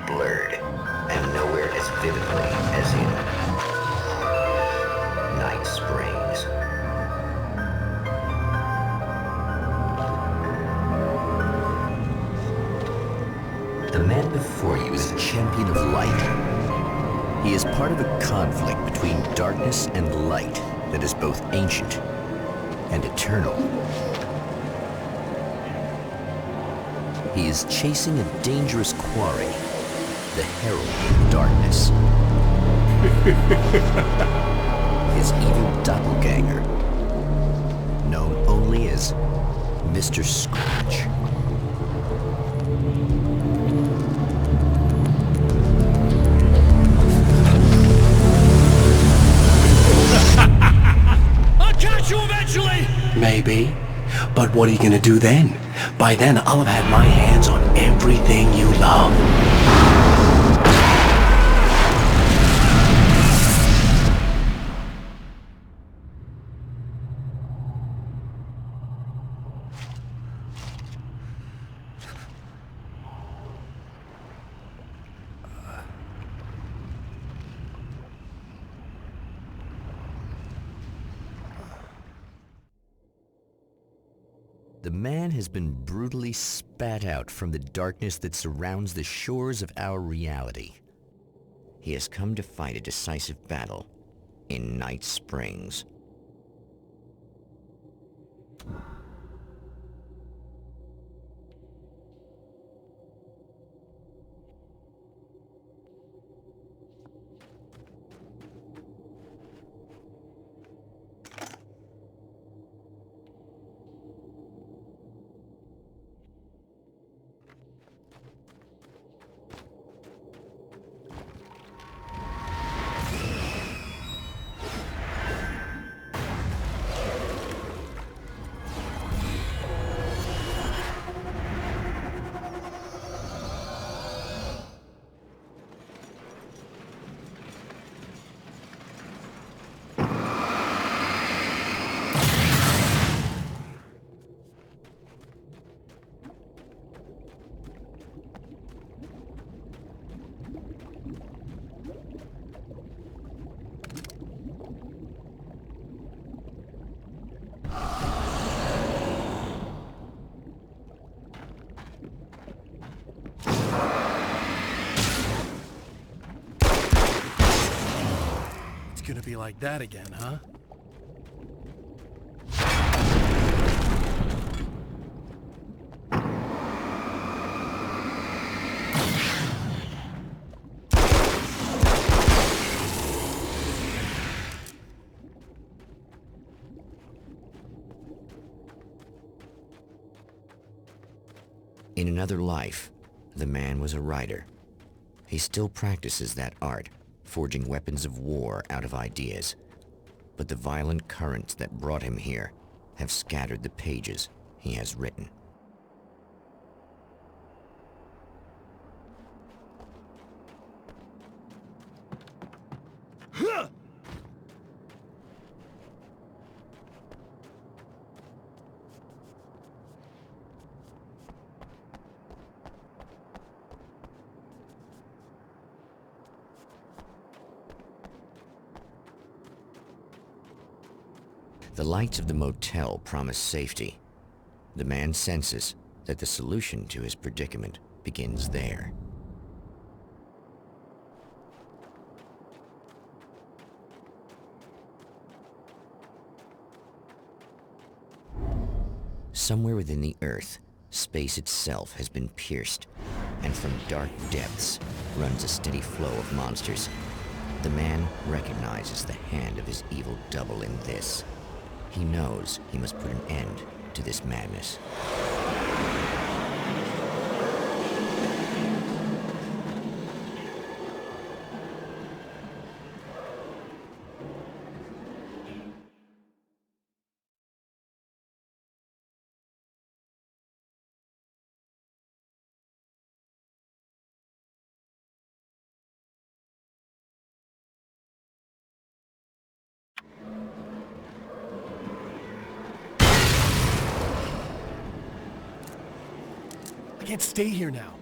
blurred, and nowhere as vividly as in Night Springs. The man before you is a champion of light. He is part of a conflict between darkness and light that is both ancient and eternal. He is chasing a dangerous quarry, the Herald of Darkness. His evil doppelganger, known only as Mr. Scratch. I'll catch you eventually! Maybe. But what are you gonna do then? By then, I'll have had my hands on everything you love. The man has been brutally spat out from the darkness that surrounds the shores of our reality. He has come to fight a decisive battle in Night Springs. Gonna be like that again, huh? In another life, the man was a writer. He still practices that art, forging weapons of war out of ideas. But the violent currents that brought him here have scattered the pages he has written. The lights of the motel promise safety. The man senses that the solution to his predicament begins there. Somewhere within the Earth, space itself has been pierced, and from dark depths runs a steady flow of monsters. The man recognizes the hand of his evil double in this. He knows he must put an end to this madness. I can't stay here now.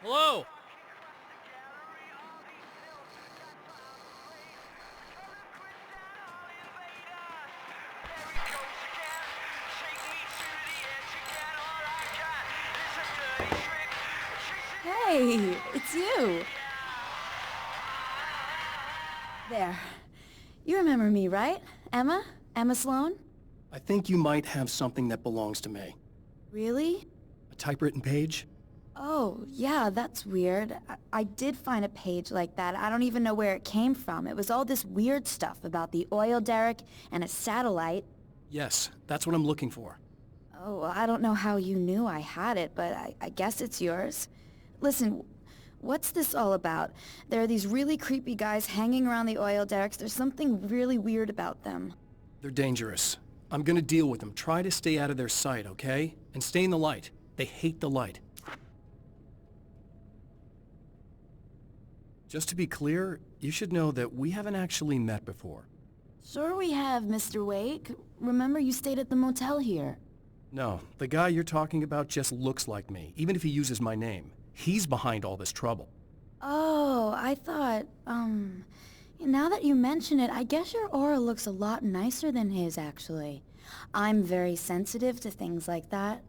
Hello? Hey, it's you. There. You remember me, right? Emma? Emma Sloan? I think you might have something that belongs to me. Really? A typewritten page? Oh, yeah, that's weird. I did find a page like that. I don't even know where it came from. It was all this weird stuff about the oil derrick and a satellite. Yes, that's what I'm looking for. Oh, well, I don't know how you knew I had it, but I guess it's yours. Listen, what's this all about? There are these really creepy guys hanging around the oil derricks. There's something really weird about them. They're dangerous. I'm gonna deal with them. Try to stay out of their sight, okay? And stay in the light. They hate the light. Just to be clear, you should know that we haven't actually met before. Sure we have, Mr. Wake. Remember you stayed at the motel here. No, the guy you're talking about just looks like me, even if he uses my name. He's behind all this trouble. Oh, I thought, now that you mention it, I guess your aura looks a lot nicer than his, actually. I'm very sensitive to things like that.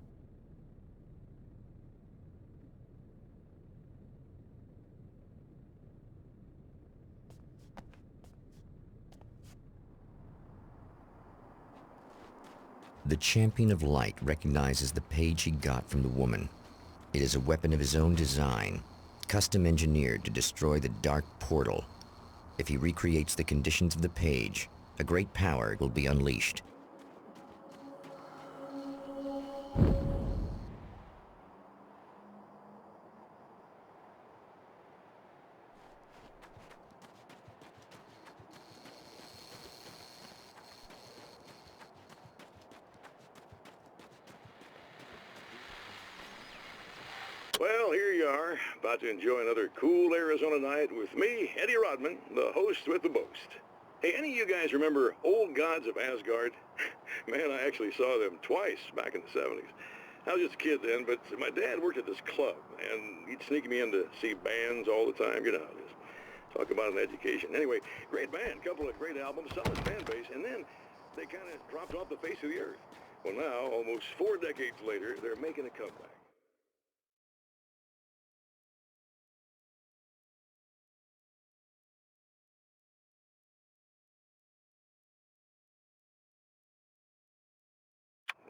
The Champion of Light recognizes the page he got from the woman. It is a weapon of his own design, custom engineered to destroy the dark portal. If he recreates the conditions of the page, a great power will be unleashed. Well, here you are, about to enjoy another cool Arizona night with me, Eddie Rodman, the host with the boast. Hey, any of you guys remember Old Gods of Asgard? Man, I actually saw them twice back in the 70s. I was just a kid then, but my dad worked at this club, and he'd sneak me in to see bands all the time. You know how it is. Talk about an education. Anyway, great band, couple of great albums, solid fan base, and then they kind of dropped off the face of the earth. Well, now, almost 4 decades later, they're making a comeback.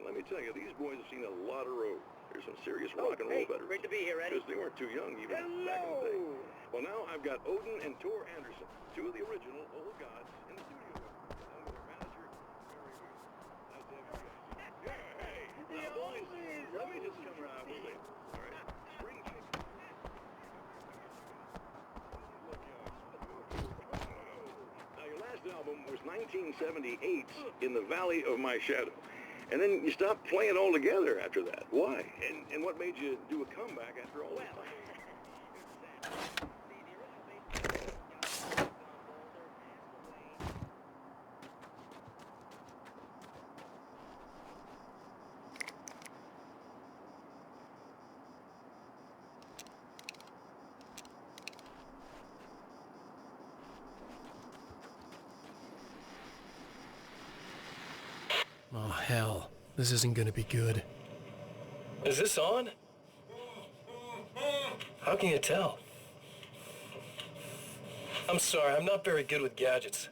Let me tell you, these boys have seen a lot of road. There's some serious rock and roll veterans. Great to be here, Eddie. Because they weren't too young even back in the day. Well, now I've got Odin and Tor Anderson, two of the original Old Gods, in the studio with me, along with their manager, Mary Louise. Nice to have you guys. Yeah, hey. Now, boys, let me just come right out with you. All right? Spring chicken. Now, your last album was 1978's In the Valley of My Shadow. And then you stopped playing altogether after that. Why? And what made you do a comeback after all that time? Oh, hell. This isn't gonna be good. Is this on? How can you tell? I'm sorry, I'm not very good with gadgets.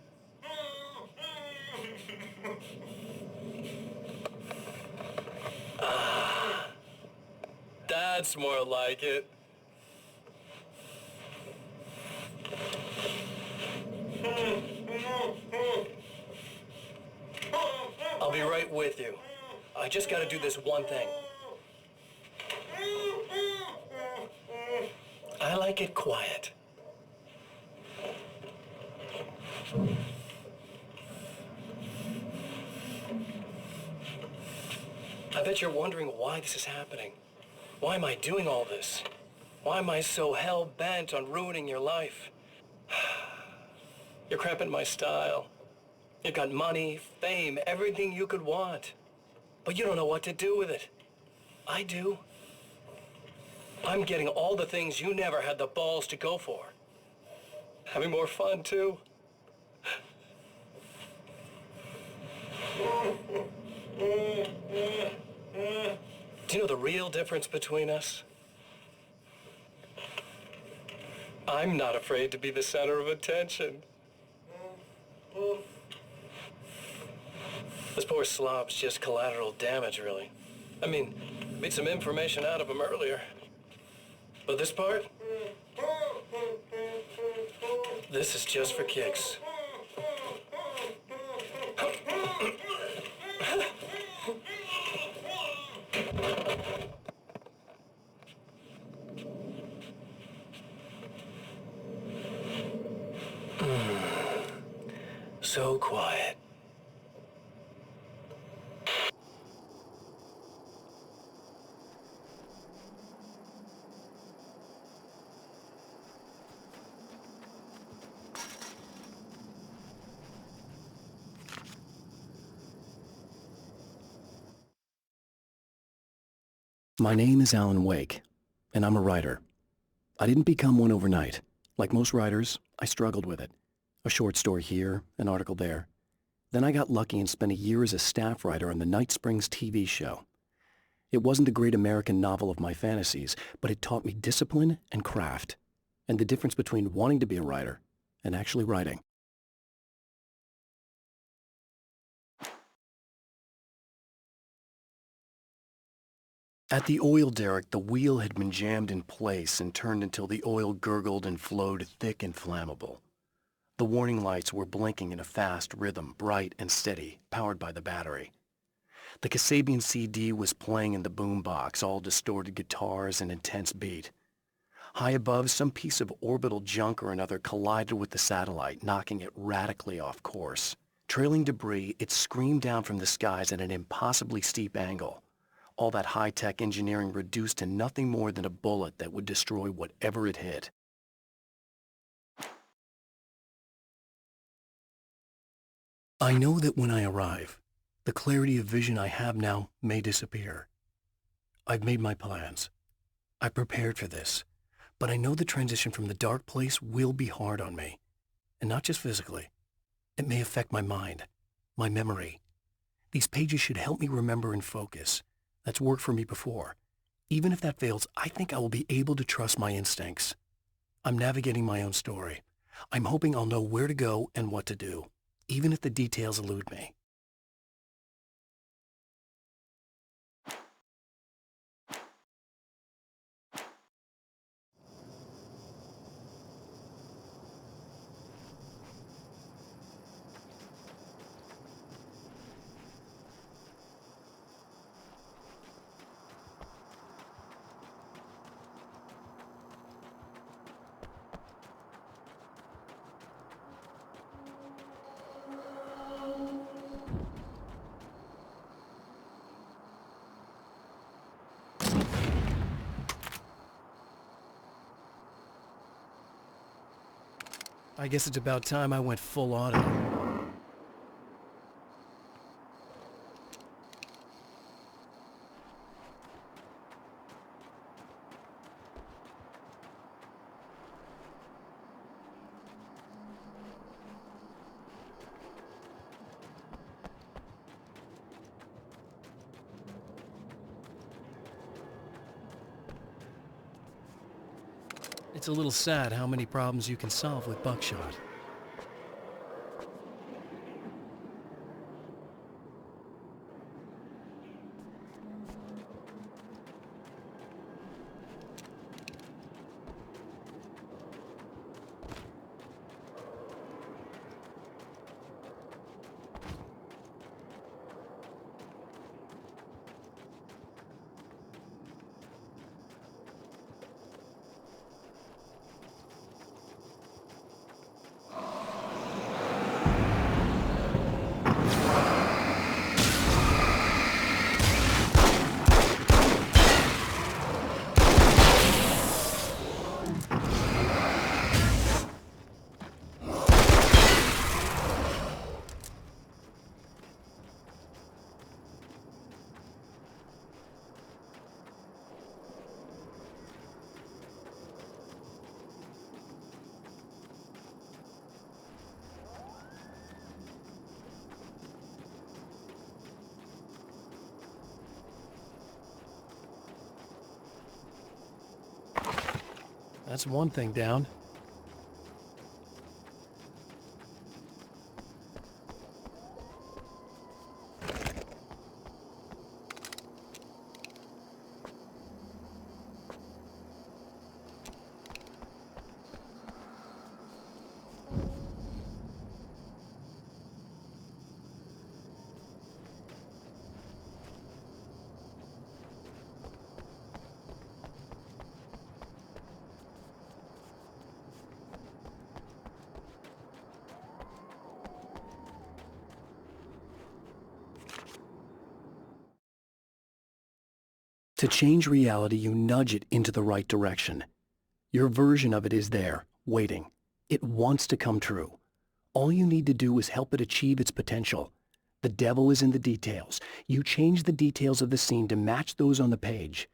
That's more like it. I'll be right with you. I just gotta do this one thing. I like it quiet. I bet you're wondering why this is happening. Why am I doing all this? Why am I so hell-bent on ruining your life? You're cramping my style. You've got money, fame, everything you could want. But you don't know what to do with it. I do. I'm getting all the things you never had the balls to go for. Having more fun, too. Do you know the real difference between us? I'm not afraid to be the center of attention. This poor slob's just collateral damage, really. I mean, beat some information out of him earlier. But this part? This is just for kicks. So quiet. My name is Alan Wake, and I'm a writer. I didn't become one overnight. Like most writers, I struggled with it. A short story here, an article there. Then I got lucky and spent a year as a staff writer on the Night Springs TV show. It wasn't the great American novel of my fantasies, but it taught me discipline and craft, and the difference between wanting to be a writer and actually writing. At the oil derrick, the wheel had been jammed in place and turned until the oil gurgled and flowed thick and flammable. The warning lights were blinking in a fast rhythm, bright and steady, powered by the battery. The Kasabian CD was playing in the boombox, all distorted guitars and intense beat. High above, some piece of orbital junk or another collided with the satellite, knocking it radically off course. Trailing debris, it screamed down from the skies at an impossibly steep angle. All that high-tech engineering reduced to nothing more than a bullet that would destroy whatever it hit. I know that when I arrive, the clarity of vision I have now may disappear. I've made my plans. I prepared for this, but I know the transition from the dark place will be hard on me, and not just physically. It may affect my mind, my memory. These pages should help me remember and focus. That's worked for me before. Even if that fails, I think I will be able to trust my instincts. I'm navigating my own story. I'm hoping I'll know where to go and what to do, even if the details elude me. I guess it's about time I went full auto. It's a little sad how many problems you can solve with buckshot. That's one thing down. To change reality, you nudge it into the right direction. Your version of it is there, waiting. It wants to come true. All you need to do is help it achieve its potential. The devil is in the details. You change the details of the scene to match those on the page.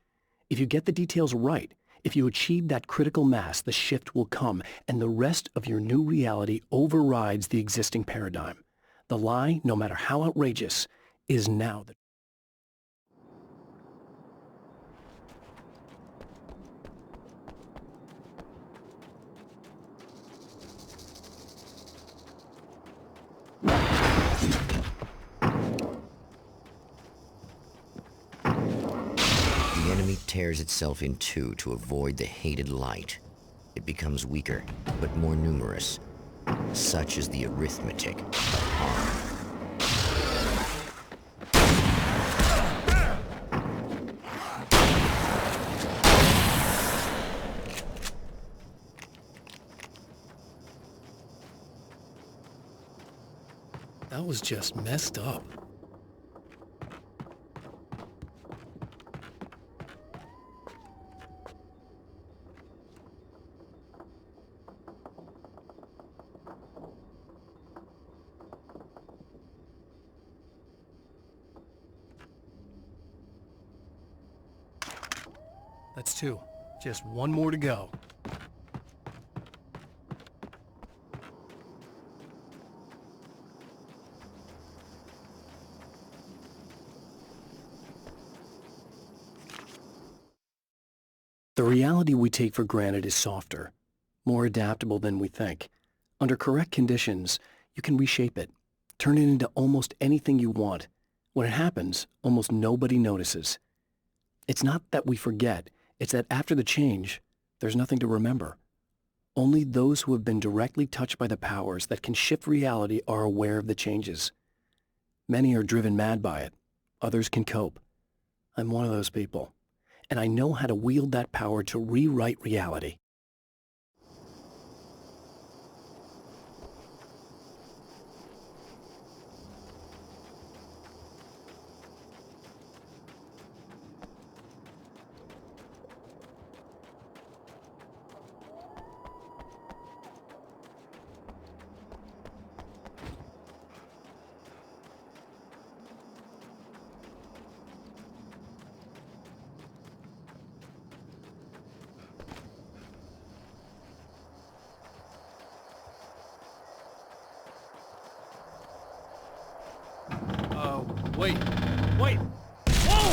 If you get the details right, if you achieve that critical mass, the shift will come, and the rest of your new reality overrides the existing paradigm. The lie, no matter how outrageous, is now the The enemy tears itself in two to avoid the hated light. It becomes weaker, but more numerous. Such is the arithmetic of harm. That was just messed up. That's two. Just one more to go. The reality we take for granted is softer, more adaptable than we think. Under correct conditions, you can reshape it, turn it into almost anything you want. When it happens, almost nobody notices. It's not that we forget, it's that after the change, there's nothing to remember. Only those who have been directly touched by the powers that can shift reality are aware of the changes. Many are driven mad by it. Others can cope. I'm one of those people. And I know how to wield that power to rewrite reality. Wait! Wait! Whoa!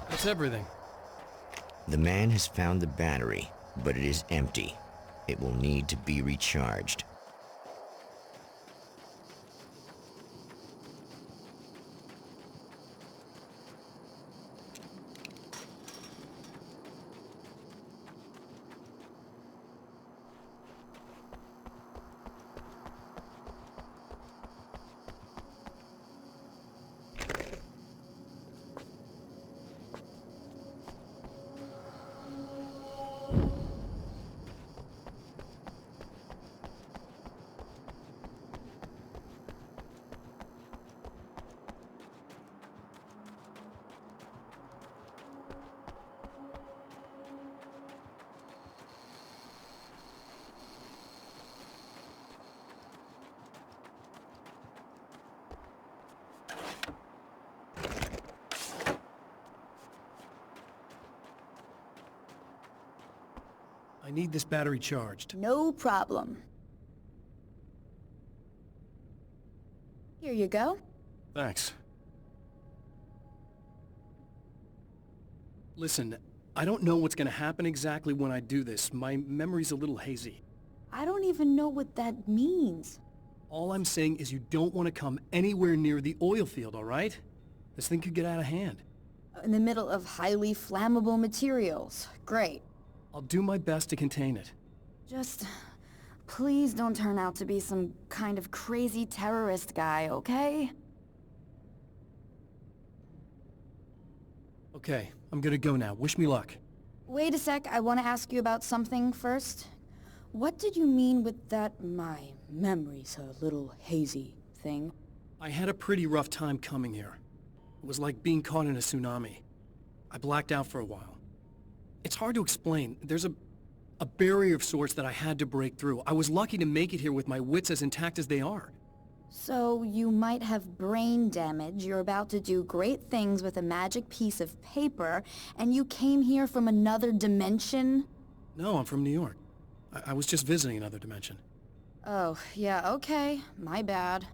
That's everything. The man has found the battery, but it is empty. It will need to be recharged. I need this battery charged. No problem. Here you go. Thanks. Listen, I don't know what's gonna happen exactly when I do this. My memory's a little hazy. I don't even know what that means. All I'm saying is you don't want to come anywhere near the oil field, all right? This thing could get out of hand. In the middle of highly flammable materials. Great. I'll do my best to contain it. Just... please don't turn out to be some kind of crazy terrorist guy, okay? Okay, I'm gonna go now. Wish me luck. Wait a sec, I want to ask you about something first. What did you mean with that my memory's a little hazy thing? I had a pretty rough time coming here. It was like being caught in a tsunami. I blacked out for a while. It's hard to explain. There's a barrier of sorts that I had to break through. I was lucky to make it here with my wits as intact as they are. So you might have brain damage, you're about to do great things with a magic piece of paper, and you came here from another dimension? No, I'm from New York. I was just visiting another dimension. Oh, yeah, okay. My bad.